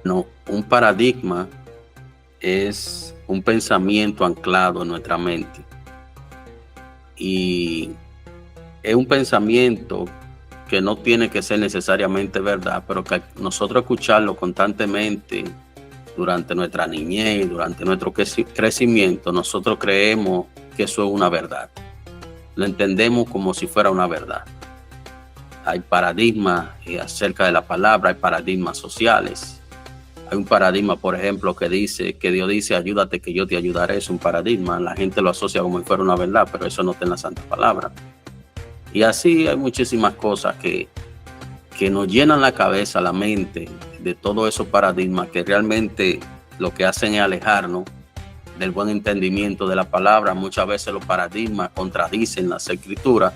No, un paradigma es un pensamiento anclado en nuestra mente y es un pensamiento que no tiene que ser necesariamente verdad, pero que nosotros escucharlo constantemente durante nuestra niñez, durante nuestro crecimiento, nosotros creemos que eso es una verdad. Lo entendemos como si fuera una verdad. Hay paradigmas acerca de la palabra, hay paradigmas sociales. Hay un paradigma, por ejemplo, que dice, que Dios dice, ayúdate que yo te ayudaré. Es un paradigma. La gente lo asocia como si fuera una verdad, pero eso no está en la Santa Palabra. Y así hay muchísimas cosas que nos llenan la cabeza, la mente de todos esos paradigmas que realmente lo que hacen es alejarnos del buen entendimiento de la palabra. Muchas veces los paradigmas contradicen las escrituras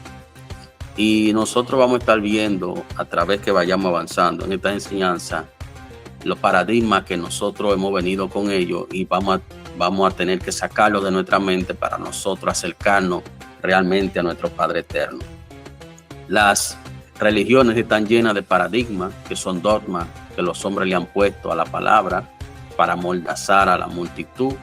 y nosotros vamos a estar viendo a través que vayamos avanzando en esta enseñanza los paradigmas que nosotros hemos venido con ellos y vamos a tener que sacarlos de nuestra mente para nosotros acercarnos realmente a nuestro Padre Eterno. Las religiones están llenas de paradigmas que son dogmas que los hombres le han puesto a la palabra para amordazar a la multitud,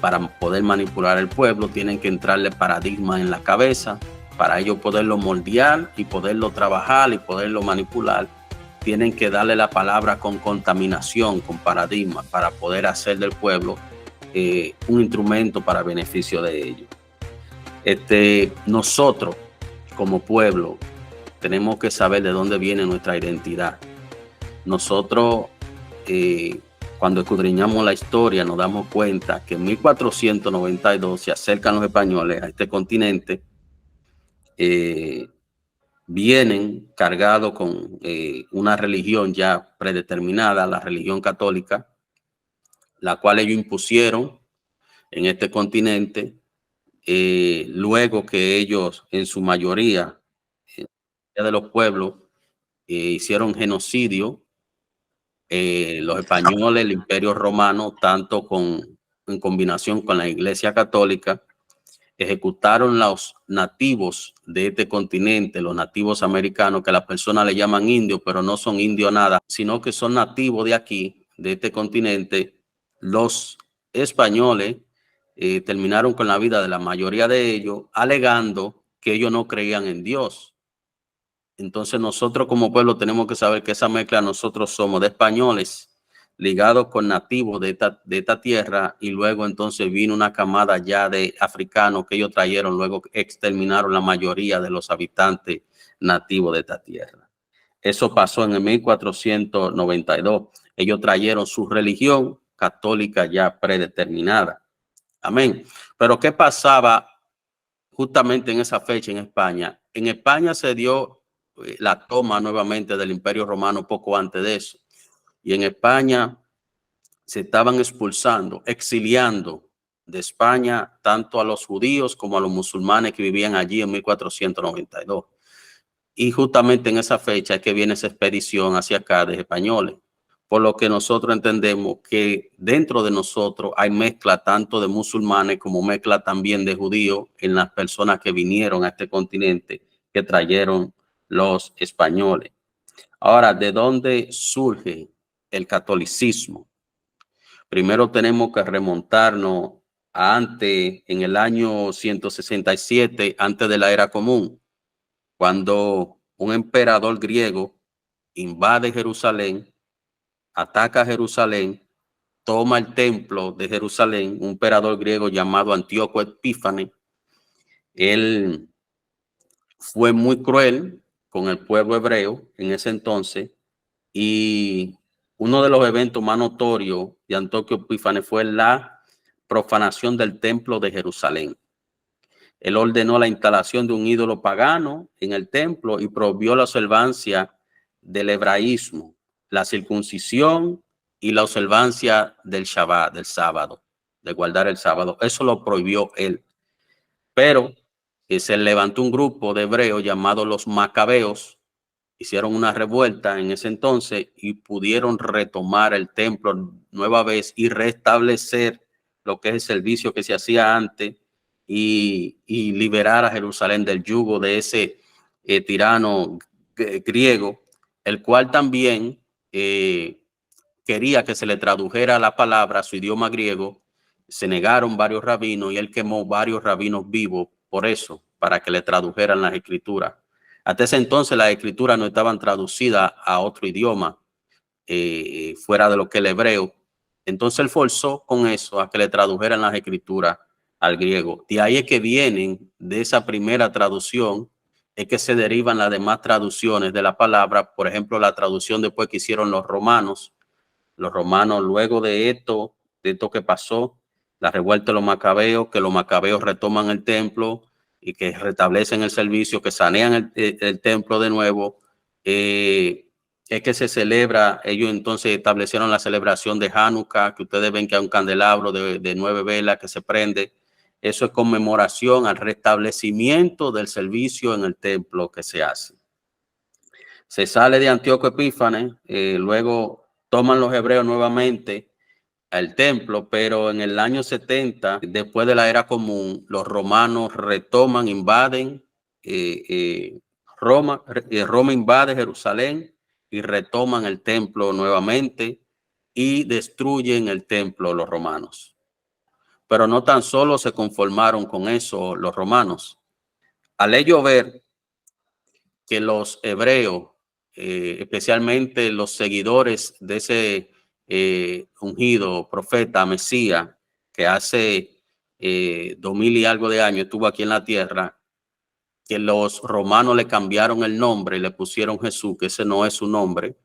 para poder manipular el pueblo. Tienen que entrarle paradigmas en la cabeza para ellos poderlo moldear y poderlo trabajar y poderlo manipular. Tienen que darle la palabra con contaminación, con paradigmas, para poder hacer del pueblo un instrumento para beneficio de ellos. Nosotros, como pueblo, tenemos que saber de dónde viene nuestra identidad. Nosotros, cuando escudriñamos la historia, nos damos cuenta que en 1492 se acercan los españoles a este continente, vienen cargados con una religión ya predeterminada, la religión católica, la cual ellos impusieron en este continente, luego que ellos en su mayoría de los pueblos hicieron genocidio. Los españoles, el Imperio Romano, tanto en combinación con la Iglesia Católica, ejecutaron los nativos de este continente, los nativos americanos, que las personas le llaman indios, pero no son indios nada, sino que son nativos de aquí, de este continente. Los españoles terminaron con la vida de la mayoría de ellos, alegando que ellos no creían en Dios. Entonces nosotros como pueblo tenemos que saber que esa mezcla nosotros somos de españoles ligados con nativos de esta tierra, y luego entonces vino una camada ya de africanos que ellos trajeron, luego exterminaron la mayoría de los habitantes nativos de esta tierra. Eso pasó en el 1492. Ellos trajeron su religión católica ya predeterminada. Amén. Pero ¿qué pasaba justamente en esa fecha en España? En España se dio la toma nuevamente del Imperio Romano poco antes de eso. Y en España se estaban expulsando, exiliando de España tanto a los judíos como a los musulmanes que vivían allí en 1492. Y justamente en esa fecha es que viene esa expedición hacia acá de españoles. Por lo que nosotros entendemos que dentro de nosotros hay mezcla tanto de musulmanes como mezcla también de judíos en las personas que vinieron a este continente que trajeron los españoles. Ahora, ¿de dónde surge el catolicismo? Primero tenemos que remontarnos a antes, en el año 167, antes de la era común, cuando un emperador griego invade Jerusalén, ataca Jerusalén, toma el templo de Jerusalén, un emperador griego llamado Antíoco Epífanes. Él fue muy cruel con el pueblo hebreo en ese entonces, y uno de los eventos más notorios de Antíoco Epífanes fue la profanación del templo de Jerusalén. Él ordenó la instalación de un ídolo pagano en el templo y prohibió la observancia del hebraísmo, la circuncisión y la observancia del Shabbat, del sábado, de guardar el sábado. Eso lo prohibió él. Pero se levantó un grupo de hebreos llamados los macabeos, hicieron una revuelta en ese entonces y pudieron retomar el templo nueva vez y restablecer lo que es el servicio que se hacía antes, y liberar a Jerusalén del yugo de ese tirano griego, el cual también quería que se le tradujera la palabra a su idioma griego, se negaron varios rabinos y él quemó varios rabinos vivos por eso, para que le tradujeran las escrituras. Hasta ese entonces las escrituras no estaban traducidas a otro idioma fuera de lo que el hebreo. Entonces él forzó con eso a que le tradujeran las escrituras al griego. De ahí es que vienen de esa primera traducción, es que se derivan las demás traducciones de la palabra. Por ejemplo, la traducción después que hicieron los romanos luego de esto que pasó, la revuelta de los macabeos, que los macabeos retoman el templo y que restablecen el servicio, que sanean el templo de nuevo, es que se celebra. Ellos entonces establecieron la celebración de Hanukkah, que ustedes ven que hay un candelabro de 9 velas que se prende. Eso es conmemoración al restablecimiento del servicio en el templo que se hace. Se sale de Antíoco Epífanes, luego toman los hebreos nuevamente al templo, pero en el año 70, después de la era común, los romanos retoman, invaden Roma. Roma invade Jerusalén y retoman el templo nuevamente y destruyen el templo los romanos. Pero no tan solo se conformaron con eso los romanos. Al ello ver que los hebreos, especialmente los seguidores de ese ungido profeta Mesías, que hace 2000 y algo de años estuvo aquí en la tierra, que los romanos le cambiaron el nombre y le pusieron Jesús, que ese no es su nombre.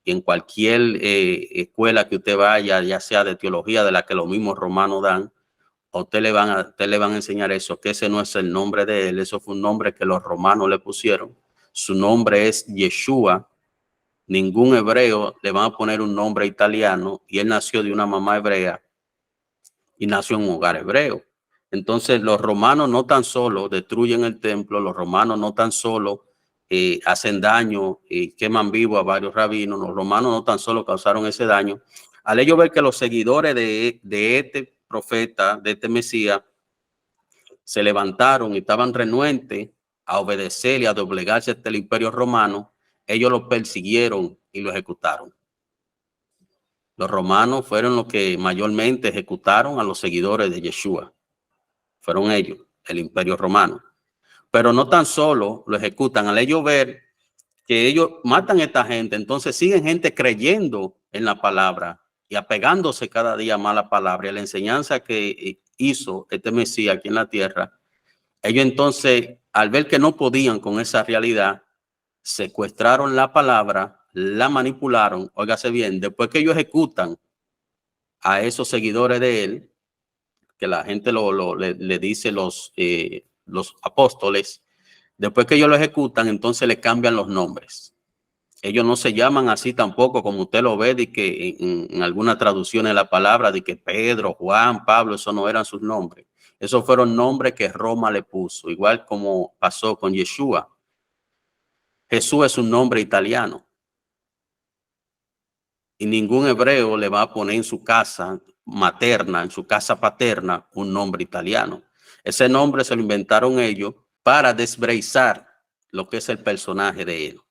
Y en cualquier escuela que usted vaya, ya sea de teología, de la que los mismos romanos dan, a usted le van a enseñar eso, que ese no es el nombre de él, eso fue un nombre que los romanos le pusieron. Su nombre es Yeshua. Ningún hebreo le van a poner un nombre italiano, y él nació de una mamá hebrea y nació en un hogar hebreo. Entonces los romanos no tan solo destruyen el templo, los romanos no tan solo hacen daño y queman vivo a varios rabinos, los romanos no tan solo causaron ese daño. Al ello ver que los seguidores de este profeta, de este Mesías, se levantaron y estaban renuentes a obedecer y a doblegarse ante el imperio romano, ellos lo persiguieron y lo ejecutaron. Los romanos fueron los que mayormente ejecutaron a los seguidores de Yeshua. Fueron ellos, el imperio romano. Pero no tan solo lo ejecutan, al ellos ver que ellos matan a esta gente, entonces siguen gente creyendo en la palabra y apegándose cada día más a la palabra y a la enseñanza que hizo este Mesías aquí en la tierra. Ellos entonces, al ver que no podían con esa realidad, secuestraron la palabra, la manipularon. Óigase bien, después que ellos ejecutan a esos seguidores de él, que la gente le dice los apóstoles, después que ellos lo ejecutan, entonces le cambian los nombres. Ellos no se llaman así tampoco, como usted lo ve, de que en alguna traducción de la palabra, de que Pedro, Juan, Pablo, eso no eran sus nombres. Esos fueron nombres que Roma le puso, igual como pasó con Yeshua. Jesús es un nombre italiano. Y ningún hebreo le va a poner en su casa materna, en su casa paterna, un nombre italiano. Ese nombre se lo inventaron ellos para desbreizar lo que es el personaje de él,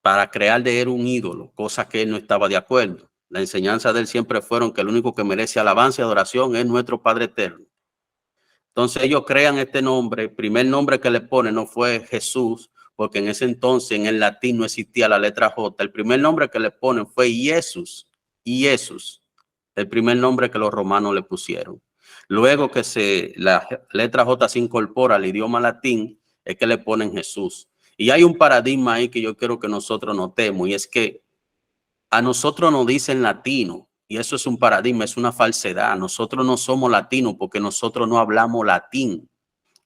para crear de él un ídolo, cosa que él no estaba de acuerdo. La enseñanza de él siempre fueron que el único que merece alabanza y adoración es nuestro Padre Eterno. Entonces ellos crean este nombre. El primer nombre que le ponen no fue Jesús, porque en ese entonces en el latín no existía la letra J. El primer nombre que le ponen fue Jesús. Jesús, el primer nombre que los romanos le pusieron. Luego que la letra J se incorpora al idioma latín, es que le ponen Jesús. Y hay un paradigma ahí que yo quiero que nosotros notemos, y es que a nosotros nos dicen latino, y eso es un paradigma, es una falsedad. Nosotros no somos latinos porque nosotros no hablamos latín.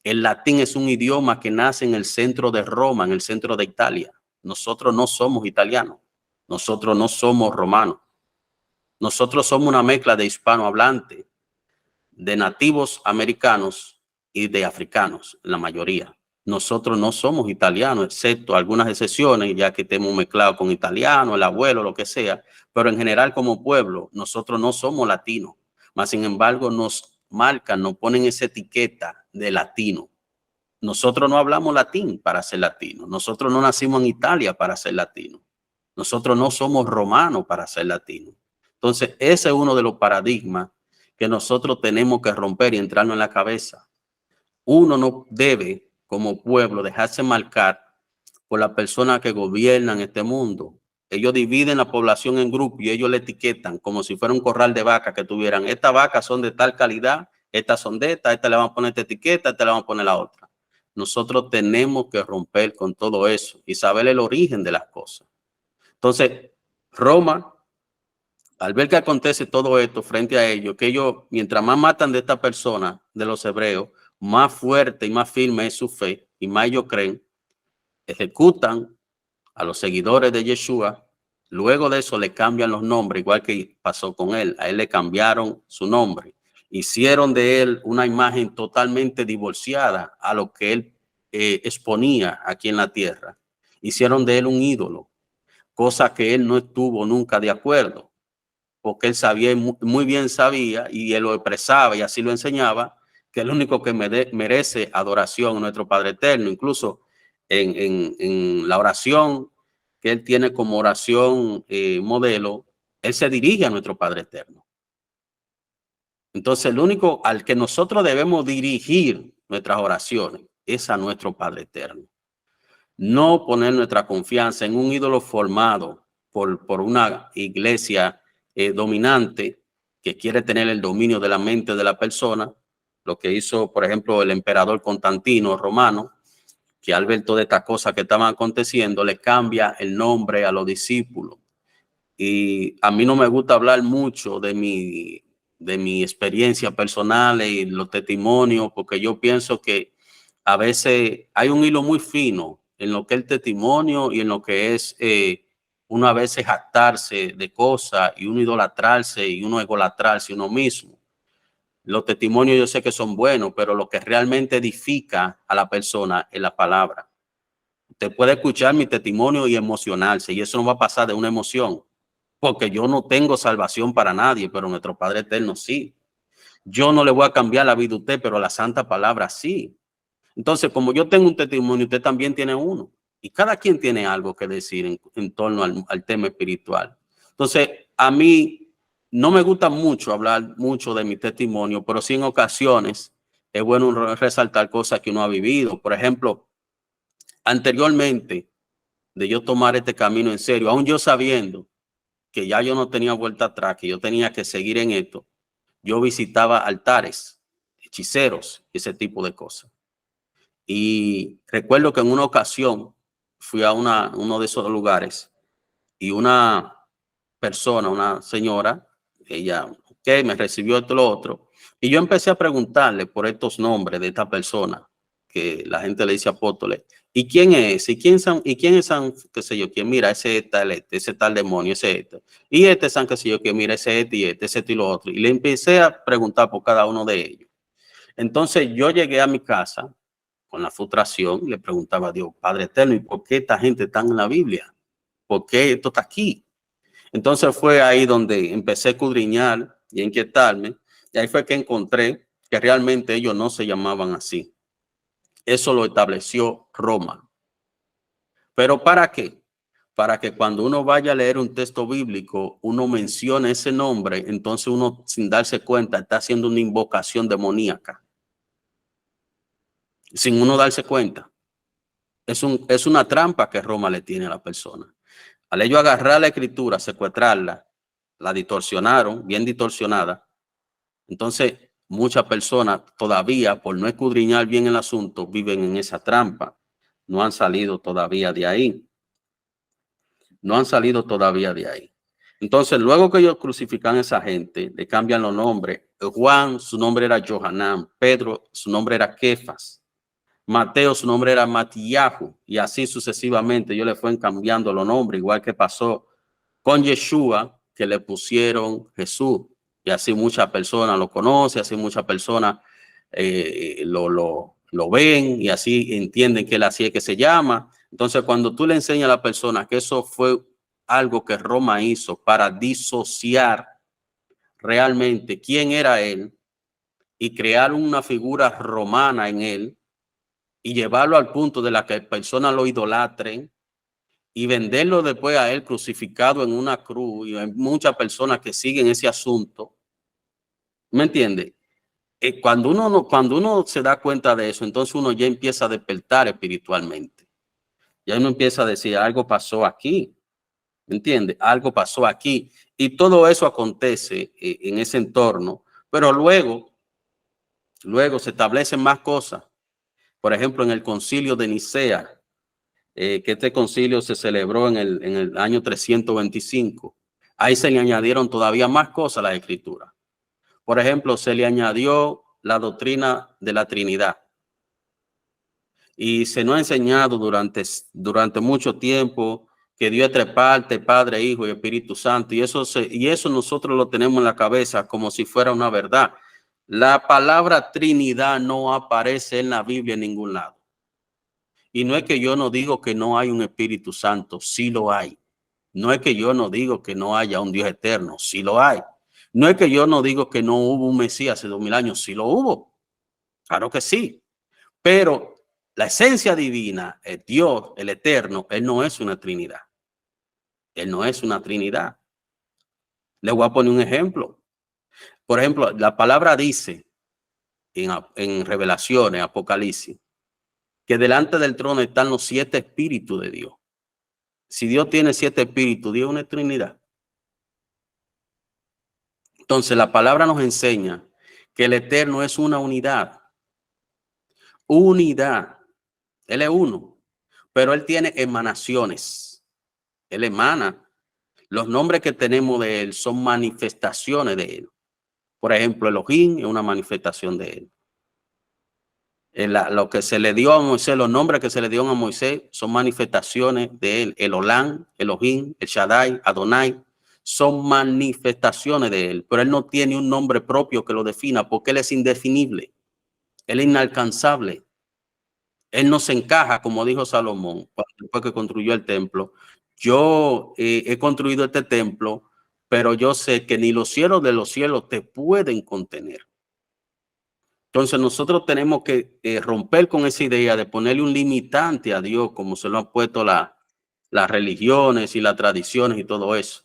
El latín es un idioma que nace en el centro de Roma, en el centro de Italia. Nosotros no somos italianos. Nosotros no somos romanos. Nosotros somos una mezcla de hispanohablantes, de nativos americanos y de africanos, la mayoría. Nosotros no somos italianos, excepto algunas excepciones, ya que tenemos mezclado con italiano, el abuelo, lo que sea. Pero en general, como pueblo, nosotros no somos latinos. Mas, sin embargo, nos marcan, nos ponen esa etiqueta de latino. Nosotros no hablamos latín para ser latinos. Nosotros no nacimos en Italia para ser latinos. Nosotros no somos romanos para ser latinos. Entonces, ese es uno de los paradigmas que nosotros tenemos que romper y entrarnos en la cabeza. Uno no debe, como pueblo, dejarse marcar por las personas que gobiernan este mundo. Ellos dividen la población en grupos y ellos le etiquetan como si fuera un corral de vacas que tuvieran. Estas vacas son de tal calidad, estas son de esta le van a poner esta etiqueta, esta le van a poner la otra. Nosotros tenemos que romper con todo eso y saber el origen de las cosas. Entonces, Roma, al ver que acontece todo esto frente a ellos, que ellos, mientras más matan de esta persona, de los hebreos, más fuerte y más firme es su fe y más ellos creen, ejecutan a los seguidores de Yeshua. Luego de eso le cambian los nombres, igual que pasó con él. A él le cambiaron su nombre. Hicieron de él una imagen totalmente divorciada a lo que él exponía aquí en la tierra. Hicieron de él un ídolo, cosa que él no estuvo nunca de acuerdo, porque él sabía, muy bien sabía, y él lo expresaba y así lo enseñaba, que el único que merece adoración es nuestro Padre Eterno. Incluso en la oración que él tiene como oración modelo, él se dirige a nuestro Padre Eterno. Entonces, el único al que nosotros debemos dirigir nuestras oraciones es a nuestro Padre Eterno. No poner nuestra confianza en un ídolo formado por una iglesia dominante que quiere tener el dominio de la mente de la persona, lo que hizo, por ejemplo, el emperador Constantino romano, que al ver todas estas cosas que estaban aconteciendo, le cambia el nombre a los discípulos. Y a mí no me gusta hablar mucho de mi experiencia personal y los testimonios, porque yo pienso que a veces hay un hilo muy fino en lo que es el testimonio y en lo que es uno a veces jactarse de cosas y uno idolatrarse y uno egolatrarse uno mismo. Los testimonios yo sé que son buenos, pero lo que realmente edifica a la persona es la palabra. Usted puede escuchar mi testimonio y emocionarse, y eso no va a pasar de una emoción, porque yo no tengo salvación para nadie, pero nuestro Padre Eterno sí. Yo no le voy a cambiar la vida a usted, pero la santa palabra sí. Entonces, como yo tengo un testimonio, usted también tiene uno. Y cada quien tiene algo que decir en torno al tema espiritual. Entonces, a mí no me gusta mucho hablar mucho de mi testimonio, pero sí en ocasiones es bueno resaltar cosas que uno ha vivido. Por ejemplo, anteriormente de yo tomar este camino en serio, aún yo sabiendo que ya yo no tenía vuelta atrás, que yo tenía que seguir en esto, yo visitaba altares, hechiceros, ese tipo de cosas. Y recuerdo que en una ocasión fui a uno de esos lugares y una persona, una señora, ella, me recibió esto y lo otro, y yo empecé a preguntarle por estos nombres de esta persona, que la gente le dice apóstoles, ¿y quién es? ¿Y quién es San, qué sé yo, quién? Mira, ese tal demonio, ese este. Y este San, qué sé yo, que mira, ese y ese y lo otro. Y le empecé a preguntar por cada uno de ellos. Entonces yo llegué a mi casa con la frustración y le preguntaba a Dios, Padre Eterno, ¿y por qué esta gente está en la Biblia? ¿Por qué esto está aquí? Entonces fue ahí donde empecé a escudriñar y a inquietarme, y ahí fue que encontré que realmente ellos no se llamaban así. Eso lo estableció Roma. ¿Pero para qué? Para que cuando uno vaya a leer un texto bíblico, uno mencione ese nombre, entonces uno sin darse cuenta está haciendo una invocación demoníaca. Sin uno darse cuenta. Es una trampa que Roma le tiene a la persona. Al ello agarrar la escritura, secuestrarla, la distorsionaron, bien distorsionada. Entonces, muchas personas todavía, por no escudriñar bien el asunto, viven en esa trampa. No han salido todavía de ahí. No han salido todavía de ahí. Entonces, luego que ellos crucifican a esa gente, le cambian los nombres. Juan, su nombre era Johanán. Pedro, su nombre era Kefas. Mateo, su nombre era Matías, y así sucesivamente. Ellos le fueron cambiando los nombres, igual que pasó con Yeshua, que le pusieron Jesús. Y así muchas personas lo conocen, así muchas personas lo ven y así entienden que él así es que se llama. Entonces, cuando tú le enseñas a la persona que eso fue algo que Roma hizo para disociar realmente quién era él y crear una figura romana en él y llevarlo al punto de la que personas lo idolatren y venderlo después a él crucificado en una cruz. Y hay muchas personas que siguen ese asunto. ¿Me entiende? Cuando uno se da cuenta de eso, entonces uno ya empieza a despertar espiritualmente. Ya uno empieza a decir, algo pasó aquí. ¿Me entiende? Algo pasó aquí. Y todo eso acontece en ese entorno. Pero luego se establecen más cosas. Por ejemplo, en el concilio de Nicea, que este concilio se celebró en el año 325. Ahí se le añadieron todavía más cosas a la escritura. Por ejemplo, se le añadió la doctrina de la Trinidad. Y se nos ha enseñado durante mucho tiempo que Dios es tres partes, Padre, Hijo y Espíritu Santo. Y eso nosotros lo tenemos en la cabeza como si fuera una verdad. La palabra Trinidad no aparece en la Biblia en ningún lado. Y no es que yo no digo que no hay un Espíritu Santo, sí lo hay. No es que yo no digo que no haya un Dios eterno, sí lo hay. No es que yo no digo que no hubo un Mesías hace 2000 años, sí lo hubo. Claro que sí. Pero la esencia divina, el Dios, el eterno, Él no es una Trinidad. Él no es una Trinidad. Le voy a poner un ejemplo. Por ejemplo, la palabra dice en Revelaciones, Apocalipsis, que delante del trono están los 7 espíritus de Dios. Si Dios tiene 7 espíritus, Dios es una Trinidad. Entonces la palabra nos enseña que el eterno es una unidad. Unidad. Él es uno, pero Él tiene emanaciones. Él emana. Los nombres que tenemos de Él son manifestaciones de Él. Por ejemplo, Elohim es una manifestación de Él. Lo que se le dio a Moisés, los nombres que se le dio a Moisés son manifestaciones de Él. El Olam, Elohim, el Shaddai, Adonai, son manifestaciones de Él. Pero Él no tiene un nombre propio que lo defina porque Él es indefinible. Él es inalcanzable. Él no se encaja, como dijo Salomón, después que construyó el templo. Yo he construido este templo, pero yo sé que ni los cielos de los cielos te pueden contener. Entonces nosotros tenemos que romper con esa idea de ponerle un limitante a Dios, como se lo han puesto las religiones y las tradiciones y todo eso.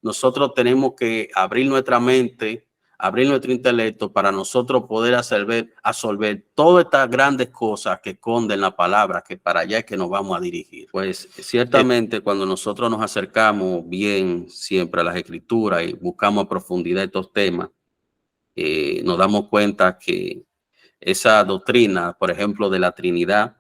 Nosotros tenemos que abrir nuestra mente, abrir nuestro intelecto para nosotros poder absorber todas estas grandes cosas que esconden la palabra, que para allá es que nos vamos a dirigir. Pues ciertamente cuando nosotros nos acercamos bien siempre a las escrituras y buscamos a profundidad estos temas, nos damos cuenta que esa doctrina, por ejemplo, de la Trinidad,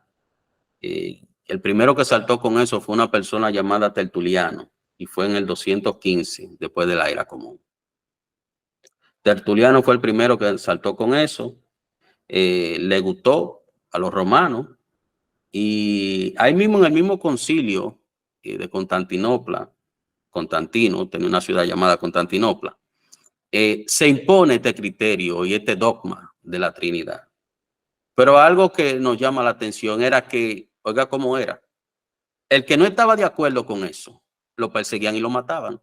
el primero que saltó con eso fue una persona llamada Tertuliano, y fue en el 215 después de la era común. Tertuliano fue el primero que saltó con eso, le gustó a los romanos, y ahí mismo en el mismo concilio de Constantinopla, Constantino tenía una ciudad llamada Constantinopla, se impone este criterio y este dogma de la Trinidad. Pero algo que nos llama la atención era que, oiga cómo era, el que no estaba de acuerdo con eso, lo perseguían y lo mataban.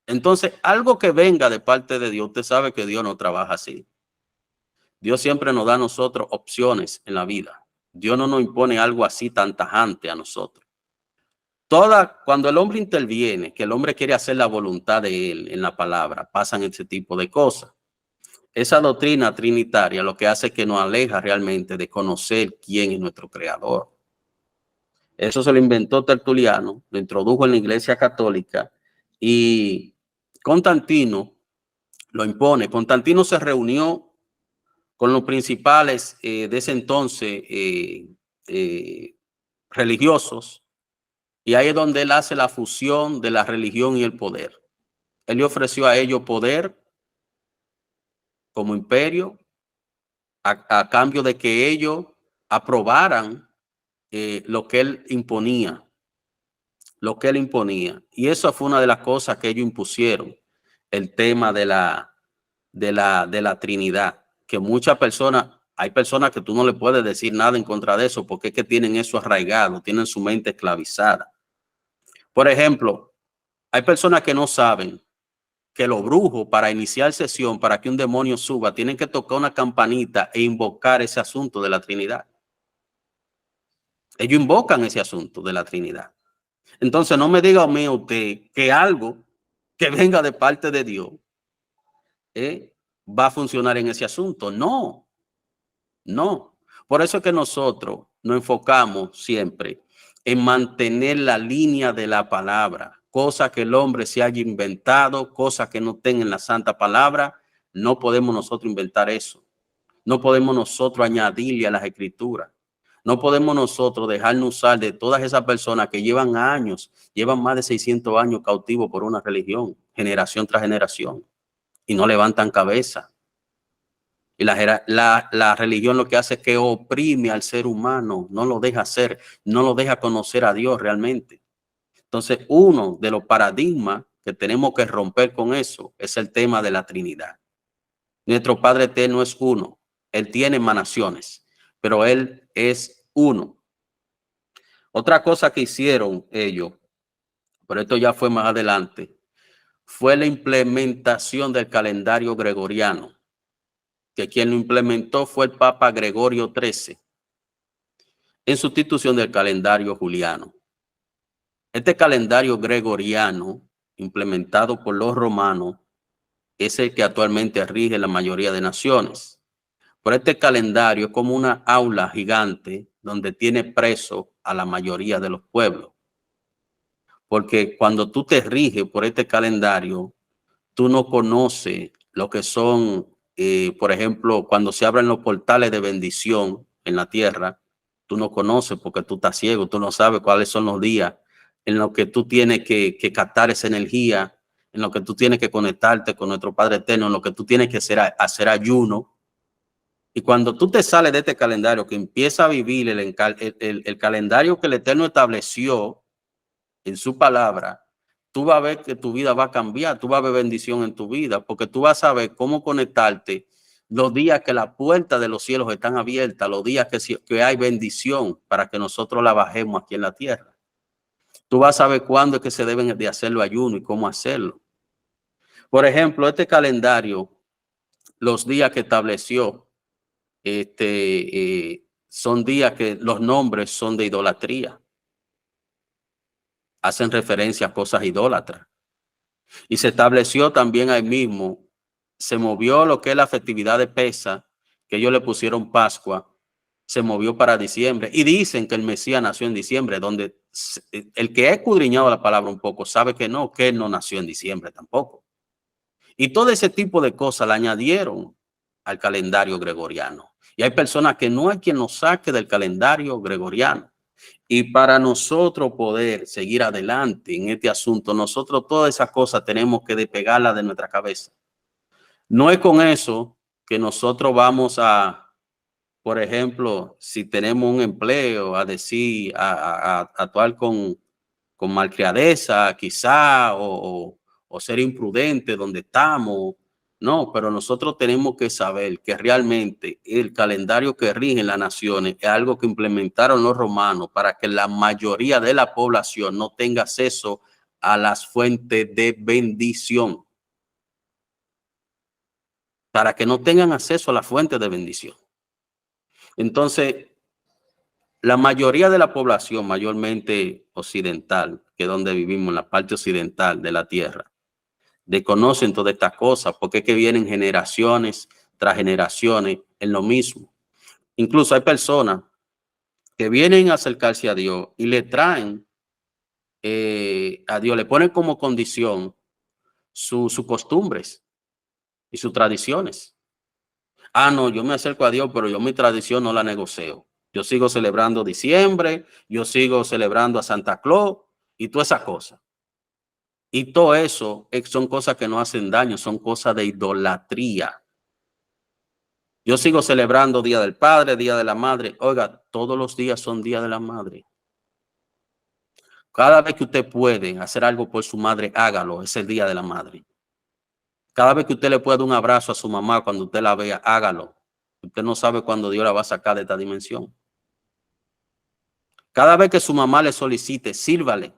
Entonces, algo que venga de parte de Dios, usted sabe que Dios no trabaja así. Dios siempre nos da a nosotros opciones en la vida. Dios no nos impone algo así tan tajante a nosotros. Cuando el hombre interviene, que el hombre quiere hacer la voluntad de él en la palabra, pasan ese tipo de cosas. Esa doctrina trinitaria lo que hace es que nos aleja realmente de conocer quién es nuestro creador. Eso se lo inventó Tertuliano, lo introdujo en la Iglesia Católica y Constantino lo impone. Constantino se reunió con los principales de ese entonces religiosos, y ahí es donde él hace la fusión de la religión y el poder. Él le ofreció a ellos poder como imperio a cambio de que ellos aprobaran lo que él imponía. Y eso fue una de las cosas que ellos impusieron, el tema de la Trinidad, que muchas personas, hay personas que tú no le puedes decir nada en contra de eso, porque es que tienen eso arraigado, tienen su mente esclavizada. Por ejemplo, hay personas que no saben que los brujos, para iniciar sesión, para que un demonio suba, tienen que tocar una campanita e invocar ese asunto de la Trinidad. Ellos invocan ese asunto de la Trinidad. Entonces no me diga a mí usted que algo que venga de parte de Dios va a funcionar en ese asunto. No, no. Por eso es que nosotros nos enfocamos siempre en mantener la línea de la palabra, cosa que el hombre se haya inventado, cosas que no tengan la santa palabra. No podemos nosotros inventar eso. No podemos nosotros añadirle a las escrituras. No podemos nosotros dejarnos usar de todas esas personas que llevan años, llevan más de 600 años cautivos por una religión, generación tras generación, y no levantan cabeza. Y la religión lo que hace es que oprime al ser humano, no lo deja ser, no lo deja conocer a Dios realmente. Entonces, uno de los paradigmas que tenemos que romper con eso es el tema de la Trinidad. Nuestro Padre eterno es uno. Él tiene emanaciones, pero Él es uno. Otra cosa que hicieron ellos, pero esto ya fue más adelante, fue la implementación del calendario gregoriano, que quien lo implementó fue el Papa Gregorio XIII, en sustitución del calendario juliano. Este calendario gregoriano, implementado por los romanos, es el que actualmente rige la mayoría de naciones. Pero este calendario es como una aula gigante donde tiene preso a la mayoría de los pueblos. Porque cuando tú te riges por este calendario, tú no conoces lo que son, por ejemplo, cuando se abren los portales de bendición en la tierra, tú no conoces porque tú estás ciego, tú no sabes cuáles son los días en los que tú tienes que captar esa energía, en los que tú tienes que conectarte con nuestro Padre Eterno, en los que tú tienes que hacer ayuno. Y cuando tú te sales de este calendario, que empieza a vivir el calendario que el Eterno estableció en su palabra, tú vas a ver que tu vida va a cambiar, tú vas a ver bendición en tu vida, porque tú vas a saber cómo conectarte los días que las puertas de los cielos están abiertas, los días que hay bendición para que nosotros la bajemos aquí en la tierra. Tú vas a saber cuándo es que se deben de hacerlo ayuno y cómo hacerlo. Por ejemplo, este calendario, los días que estableció, son días que los nombres son de idolatría. Hacen referencia a cosas idólatras. Y se estableció también ahí mismo, se movió lo que es la festividad de Pesa, que ellos le pusieron Pascua, se movió para diciembre. Y dicen que el Mesías nació en diciembre, donde el que ha escudriñado la palabra un poco sabe que él no nació en diciembre tampoco. Y todo ese tipo de cosas la añadieron al calendario gregoriano. Y hay personas que no hay quien nos saque del calendario gregoriano. Y para nosotros poder seguir adelante en este asunto, nosotros todas esas cosas tenemos que despegarlas de nuestra cabeza. No es con eso que nosotros vamos a, por ejemplo, si tenemos un empleo, a decir, a actuar con malcriadeza, quizá, o ser imprudente donde estamos. No, pero nosotros tenemos que saber que realmente el calendario que rige las naciones es algo que implementaron los romanos para que la mayoría de la población no tenga acceso a las fuentes de bendición. Para que no tengan acceso a las fuentes de bendición. Entonces, la mayoría de la población, mayormente occidental, que es donde vivimos, en la parte occidental de la tierra, desconocen todas estas cosas porque es que vienen generaciones tras generaciones en lo mismo. Incluso hay personas que vienen a acercarse a Dios y le traen a Dios, le ponen como condición sus costumbres y sus tradiciones. Ah, no, yo me acerco a Dios, pero yo mi tradición no la negocio. Yo sigo celebrando diciembre, yo sigo celebrando a Santa Claus y todas esas cosas. Y todo eso son cosas que no hacen daño, son cosas de idolatría. Yo sigo celebrando Día del Padre, Día de la Madre. Oiga, todos los días son Día de la Madre. Cada vez que usted puede hacer algo por su madre, hágalo. Es el Día de la Madre. Cada vez que usted le puede dar un abrazo a su mamá cuando usted la vea, hágalo. Usted no sabe cuándo Dios la va a sacar de esta dimensión. Cada vez que su mamá le solicite, sírvale,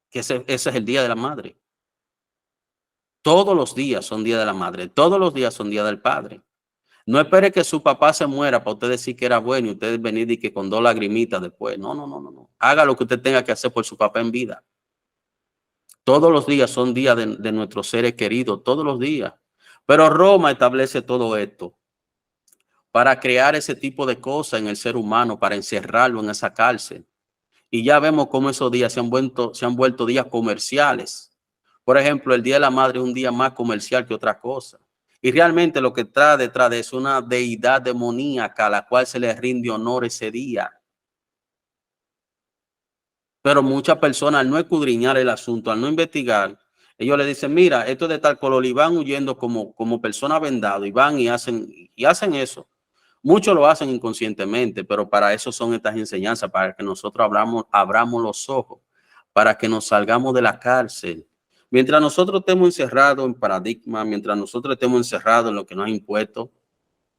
que ese es el Día de la Madre. Todos los días son Día de la Madre. Todos los días son Día del Padre. No espere que su papá se muera para usted decir que era bueno y usted venir y que con 2 lagrimitas después. No, no, no, no, no. Haga lo que usted tenga que hacer por su papá en vida. Todos los días son días de nuestros seres queridos, todos los días. Pero Roma establece todo esto para crear ese tipo de cosas en el ser humano, para encerrarlo en esa cárcel. Y ya vemos cómo esos días se han vuelto días comerciales. Por ejemplo, el Día de la Madre es un día más comercial que otra cosa. Y realmente lo que está detrás de eso es una deidad demoníaca a la cual se le rinde honor ese día. Pero muchas personas, al no escudriñar el asunto, al no investigar, ellos le dicen, mira, esto es de tal color, y van huyendo como personas vendadas, y van y hacen eso. Muchos lo hacen inconscientemente, pero para eso son estas enseñanzas, para que nosotros abramos los ojos, para que nos salgamos de la cárcel. Mientras nosotros estemos encerrados en paradigmas, mientras nosotros estemos encerrados en lo que nos ha impuesto,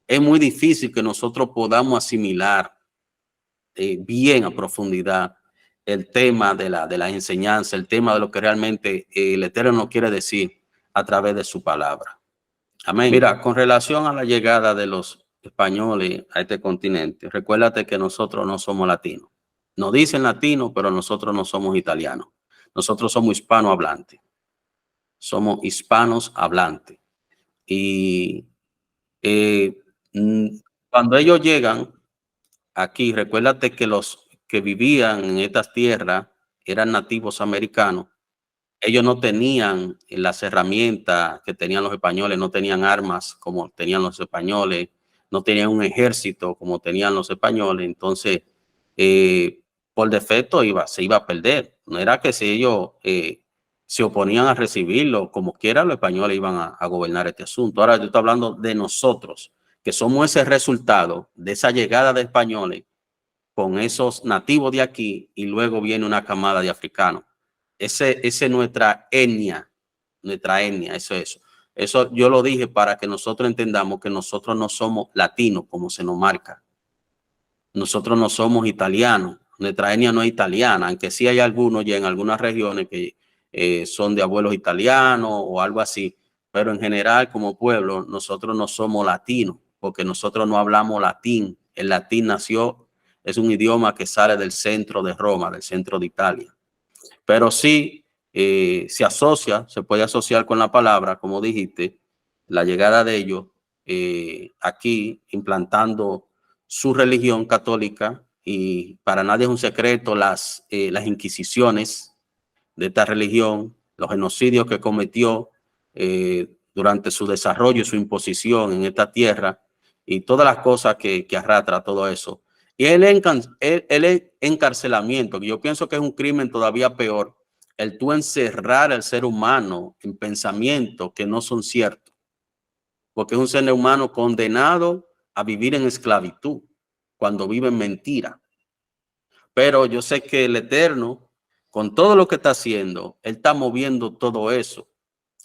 es muy difícil que nosotros podamos asimilar bien a profundidad el tema de la enseñanza, el tema de lo que realmente el Eterno nos quiere decir a través de su palabra. Amén. Mira, con relación a la llegada de los españoles a este continente, recuérdate que nosotros no somos latinos. Nos dicen latinos, pero nosotros no somos italianos. Nosotros somos hispanohablantes. Somos hispanos hablantes. Y cuando ellos llegan aquí, recuérdate que los que vivían en estas tierras eran nativos americanos. Ellos no tenían las herramientas que tenían los españoles, no tenían armas como tenían los españoles, no tenían un ejército como tenían los españoles. Entonces, por defecto se iba a perder. No era que si ellos se oponían a recibirlo, como quiera, los españoles iban a gobernar este asunto. Ahora yo estoy hablando de nosotros, que somos ese resultado de esa llegada de españoles con esos nativos de aquí, y luego viene una camada de africanos. Ese es nuestra etnia, eso es eso. Eso yo lo dije para que nosotros entendamos que nosotros no somos latinos como se nos marca. Nosotros no somos italianos, nuestra etnia no es italiana, aunque sí hay algunos ya en algunas regiones que son de abuelos italianos o algo así, pero en general como pueblo nosotros no somos latinos, porque nosotros no hablamos latín. El latín es un idioma que sale del centro de Roma, del centro de Italia. Pero sí se puede asociar con la palabra, como dijiste, la llegada de ellos aquí implantando su religión católica, y para nadie es un secreto las inquisiciones de esta religión, los genocidios que cometió durante su desarrollo y su imposición en esta tierra, y todas las cosas que arrastra todo eso. Y el encarcelamiento, que yo pienso que es un crimen todavía peor, el tú encerrar al ser humano en pensamientos que no son ciertos, porque es un ser humano condenado a vivir en esclavitud cuando vive en mentira. Pero yo sé que el Eterno, con todo lo que está haciendo, Él está moviendo todo eso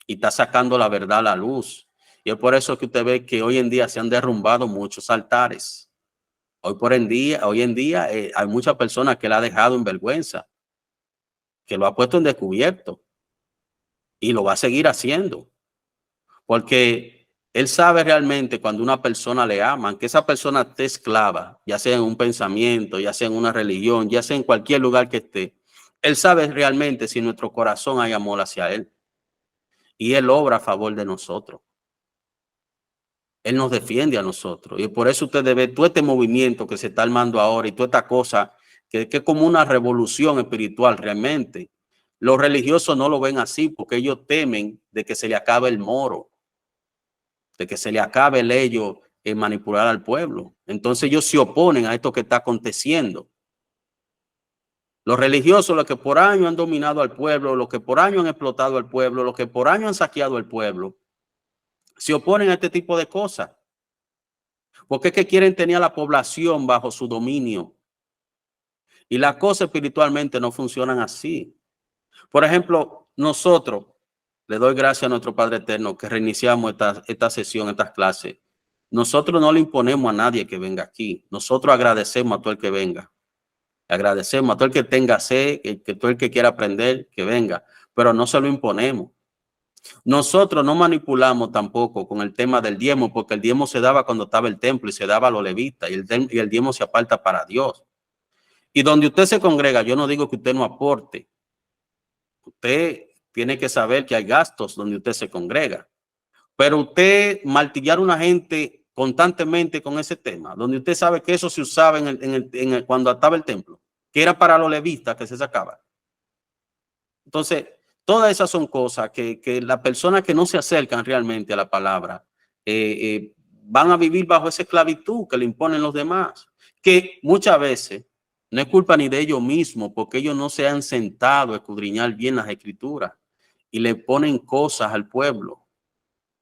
y está sacando la verdad a la luz. Y es por eso que usted ve que hoy en día se han derrumbado muchos altares. Hoy en día hay muchas personas que la ha dejado en vergüenza, que lo ha puesto en descubierto, y lo va a seguir haciendo, porque él sabe realmente cuando una persona le ama, que esa persona esté esclava, ya sea en un pensamiento, ya sea en una religión, ya sea en cualquier lugar que esté. Él sabe realmente si en nuestro corazón hay amor hacia él, y él obra a favor de nosotros. Él nos defiende a nosotros, y por eso ustedes ven todo este movimiento que se está armando ahora y toda esta cosa que es como una revolución espiritual realmente. Los religiosos no lo ven así porque ellos temen de que se le acabe el moro, de que se le acabe el ellos en manipular al pueblo. Entonces ellos se oponen a esto que está aconteciendo. Los religiosos, los que por años han dominado al pueblo, los que por años han explotado al pueblo, los que por años han saqueado al pueblo, se oponen a este tipo de cosas. Porque es que quieren tener a la población bajo su dominio. Y las cosas espiritualmente no funcionan así. Por ejemplo, nosotros, le doy gracias a nuestro Padre Eterno que reiniciamos esta sesión, estas clases. Nosotros no le imponemos a nadie que venga aquí. Nosotros agradecemos a todo el que venga. Agradecemos a todo el que tenga sed, todo el que quiera aprender, que venga. Pero no se lo imponemos. Nosotros no manipulamos tampoco con el tema del diezmo, porque el diezmo se daba cuando estaba el templo y se daba a los levitas, y el diezmo se aparta para Dios. Y donde usted se congrega, yo no digo que usted no aporte. Usted tiene que saber que hay gastos donde usted se congrega. Pero usted martillar a una gente constantemente con ese tema, donde usted sabe que eso se usaba cuando estaba el templo, que era para los levitas que se sacaba. Entonces, todas esas son cosas que las personas que no se acercan realmente a la palabra van a vivir bajo esa esclavitud que le imponen los demás, que muchas veces no es culpa ni de ellos mismos, porque ellos no se han sentado a escudriñar bien las escrituras y le ponen cosas al pueblo,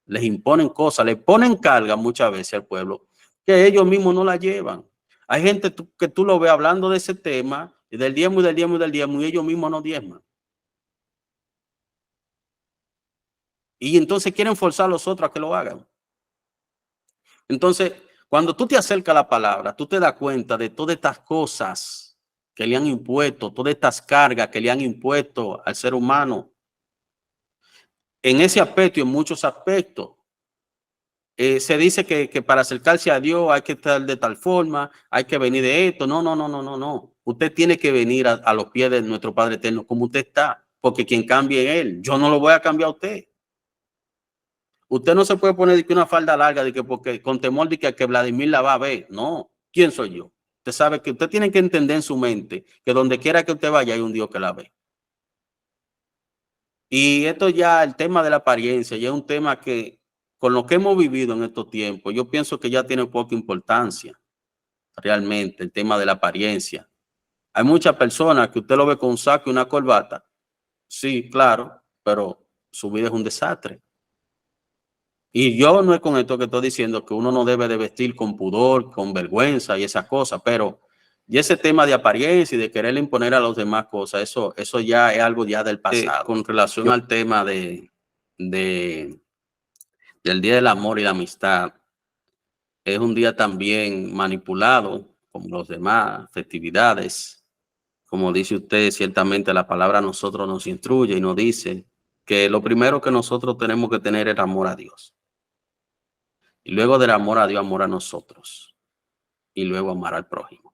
les imponen cosas, le ponen carga muchas veces al pueblo que ellos mismos no la llevan. Hay gente que tú lo ves hablando de ese tema, del diezmo y del diezmo y del diezmo, y ellos mismos no diezman. Y entonces quieren forzar a los otros a que lo hagan. Entonces, cuando tú te acercas a la palabra, tú te das cuenta de todas estas cosas que le han impuesto, todas estas cargas que le han impuesto al ser humano. En ese aspecto y en muchos aspectos. Se dice que para acercarse a Dios hay que estar de tal forma, hay que venir de esto. No, no, no, no, no, no. Usted tiene que venir a los pies de nuestro Padre Eterno como usted está, porque quien cambie es Él. Yo no lo voy a cambiar a usted. Usted no se puede poner de que una falda larga de que porque con temor de que Vladimir la va a ver. No, ¿quién soy yo? Usted sabe que usted tiene que entender en su mente que donde quiera que usted vaya hay un Dios que la ve. Y esto ya, el tema de la apariencia, ya es un tema que con lo que hemos vivido en estos tiempos, yo pienso que ya tiene poca importancia realmente el tema de la apariencia. Hay muchas personas que usted lo ve con un saco y una corbata. Sí, claro, pero su vida es un desastre. Y yo no es con esto que estoy diciendo que uno no debe de vestir con pudor, con vergüenza y esas cosas, pero y ese tema de apariencia y de querer imponer a los demás cosas, eso ya es algo ya del pasado. Con relación al tema del Día del Amor y la Amistad, es un día también manipulado como los demás festividades. Como dice usted, ciertamente la palabra a nosotros nos instruye y nos dice que lo primero que nosotros tenemos que tener es amor a Dios. Y luego del amor a Dios, amor a nosotros. Y luego amar al prójimo.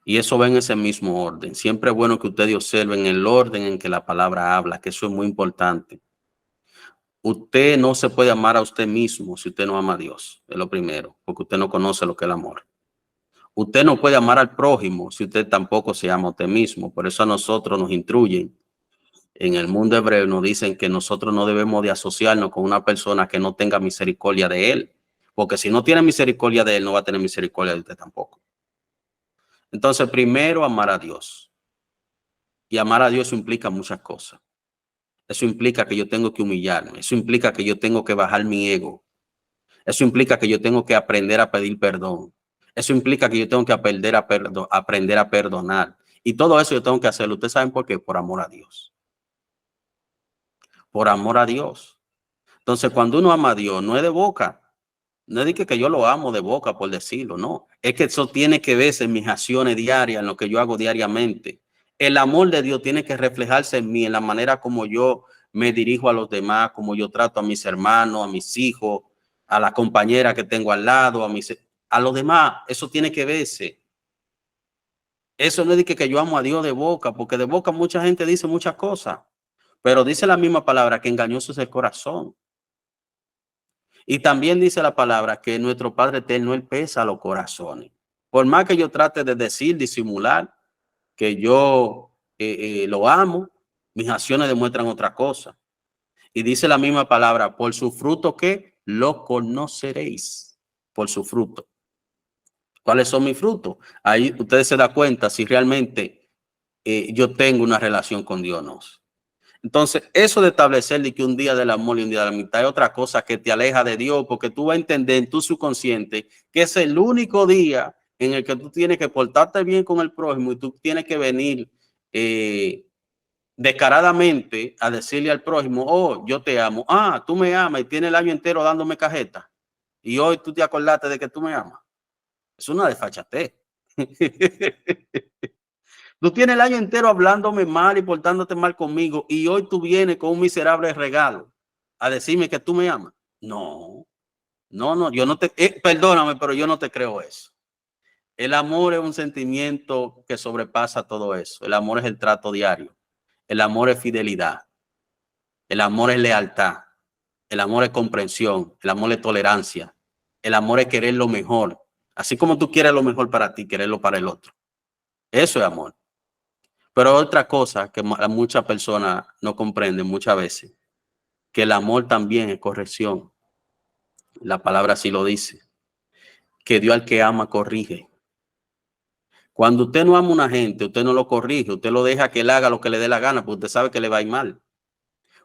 Y eso va en ese mismo orden. Siempre es bueno que ustedes observen el orden en que la palabra habla, que eso es muy importante. Usted no se puede amar a usted mismo si usted no ama a Dios. Es lo primero, porque usted no conoce lo que es el amor. Usted no puede amar al prójimo si usted tampoco se ama a usted mismo. Por eso a nosotros nos instruyen. En el mundo hebreo nos dicen que nosotros no debemos de asociarnos con una persona que no tenga misericordia de él. Porque si no tiene misericordia de él, no va a tener misericordia de usted tampoco. Entonces, primero amar a Dios. Y amar a Dios implica muchas cosas. Eso implica que yo tengo que humillarme. Eso implica que yo tengo que bajar mi ego. Eso implica que yo tengo que aprender a pedir perdón. Eso implica que yo tengo que aprender a perdonar. Y todo eso yo tengo que hacerlo. ¿Ustedes saben por qué? Por amor a Dios. Por amor a Dios. Entonces, cuando uno ama a Dios, no es de boca. No es de que yo lo amo de boca, por decirlo, no. Es que eso tiene que verse en mis acciones diarias, en lo que yo hago diariamente. El amor de Dios tiene que reflejarse en mí, en la manera como yo me dirijo a los demás, como yo trato a mis hermanos, a mis hijos, a la compañera que tengo al lado, a los demás. Eso tiene que verse. Eso no es de que yo amo a Dios de boca, porque de boca mucha gente dice muchas cosas, pero dice la misma palabra que engañoso es el corazón. Y también dice la palabra que nuestro Padre Eterno, Él pesa los corazones. Por más que yo trate de decir, disimular que yo lo amo, mis acciones demuestran otra cosa. Y dice la misma palabra, por su fruto que lo conoceréis, por su fruto. ¿Cuáles son mis frutos? Ahí ustedes se dan cuenta si realmente yo tengo una relación con Dios o no. Entonces, eso de establecer de que un día del amor y un día de la amistad es otra cosa que te aleja de Dios, porque tú vas a entender en tu subconsciente que es el único día en el que tú tienes que portarte bien con el prójimo y tú tienes que venir descaradamente a decirle al prójimo, oh, yo te amo. Ah, tú me amas y tienes el año entero dándome cajeta. Y hoy tú te acordaste de que tú me amas. Es una desfachatez. Tú tienes el año entero hablándome mal y portándote mal conmigo y hoy tú vienes con un miserable regalo a decirme que tú me amas. No, no, yo no te, perdóname, pero yo no te creo eso. El amor es un sentimiento que sobrepasa todo eso. El amor es el trato diario. El amor es fidelidad. El amor es lealtad. El amor es comprensión. El amor es tolerancia. El amor es querer lo mejor. Así como tú quieres lo mejor para ti, quererlo para el otro. Eso es amor. Pero otra cosa que muchas personas no comprenden muchas veces, que el amor también es corrección. La palabra así lo dice. Que Dios al que ama corrige. Cuando usted no ama a una gente, usted no lo corrige, usted lo deja que él haga lo que le dé la gana, porque usted sabe que le va a ir mal.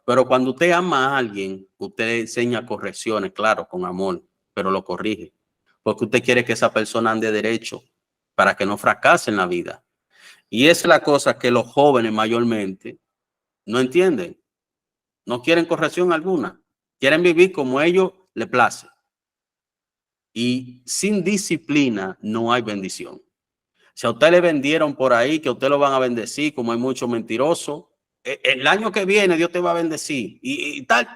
Pero cuando usted ama a alguien, usted enseña correcciones, claro, con amor, pero lo corrige. Porque usted quiere que esa persona ande derecho para que no fracase en la vida. Y esa es la cosa que los jóvenes mayormente no entienden. No quieren corrección alguna. Quieren vivir como ellos les place. Y sin disciplina no hay bendición. Si a usted le vendieron por ahí que a usted lo van a bendecir, como hay muchos mentirosos, el año que viene Dios te va a bendecir y tal.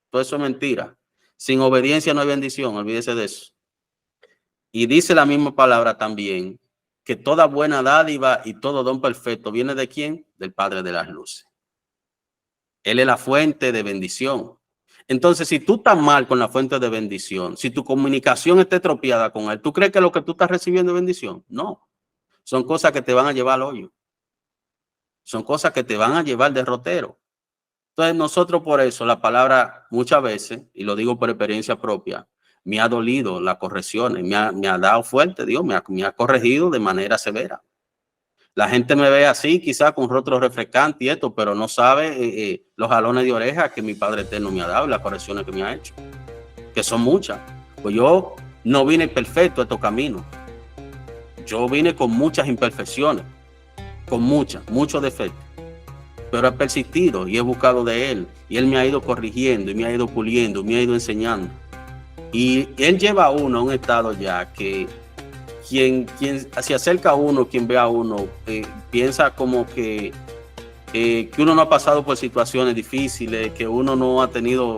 Todo eso es mentira. Sin obediencia no hay bendición, olvídese de eso. Y dice la misma palabra también, que toda buena dádiva y todo don perfecto viene ¿de quién? Del Padre de las luces. Él es la fuente de bendición. Entonces, si tú estás mal con la fuente de bendición, si tu comunicación está estropeada con él, ¿tú crees que lo que tú estás recibiendo es bendición? No. Son cosas que te van a llevar al hoyo. Son cosas que te van a llevar al derrotero. Entonces, nosotros por eso, la palabra muchas veces, y lo digo por experiencia propia, me ha dolido las correcciones, me ha dado fuerte, Dios me ha corregido de manera severa. La gente me ve así, quizás con rostro refrescante y esto, pero no sabe los jalones de oreja que mi Padre Eterno me ha dado y las correcciones que me ha hecho, que son muchas. Pues yo no vine perfecto a estos caminos. Yo vine con muchas imperfecciones, con muchos defectos, pero he persistido y he buscado de Él. Y Él me ha ido corrigiendo y me ha ido puliendo, me ha ido enseñando. Y Él lleva a uno a un estado ya que quien se acerca a uno, quien ve a uno, piensa como que uno no ha pasado por situaciones difíciles, que uno no ha tenido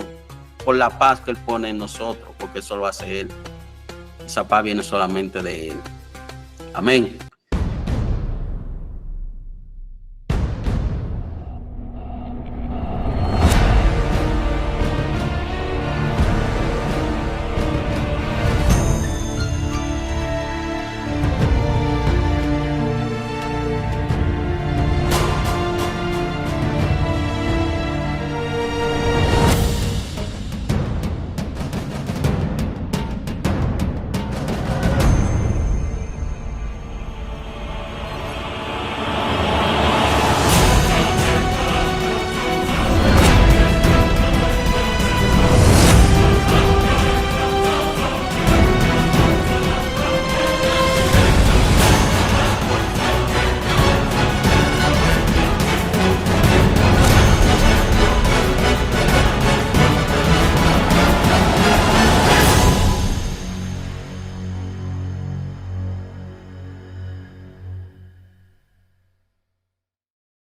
por la paz que Él pone en nosotros, porque eso lo hace Él. Esa paz viene solamente de Él. Amén.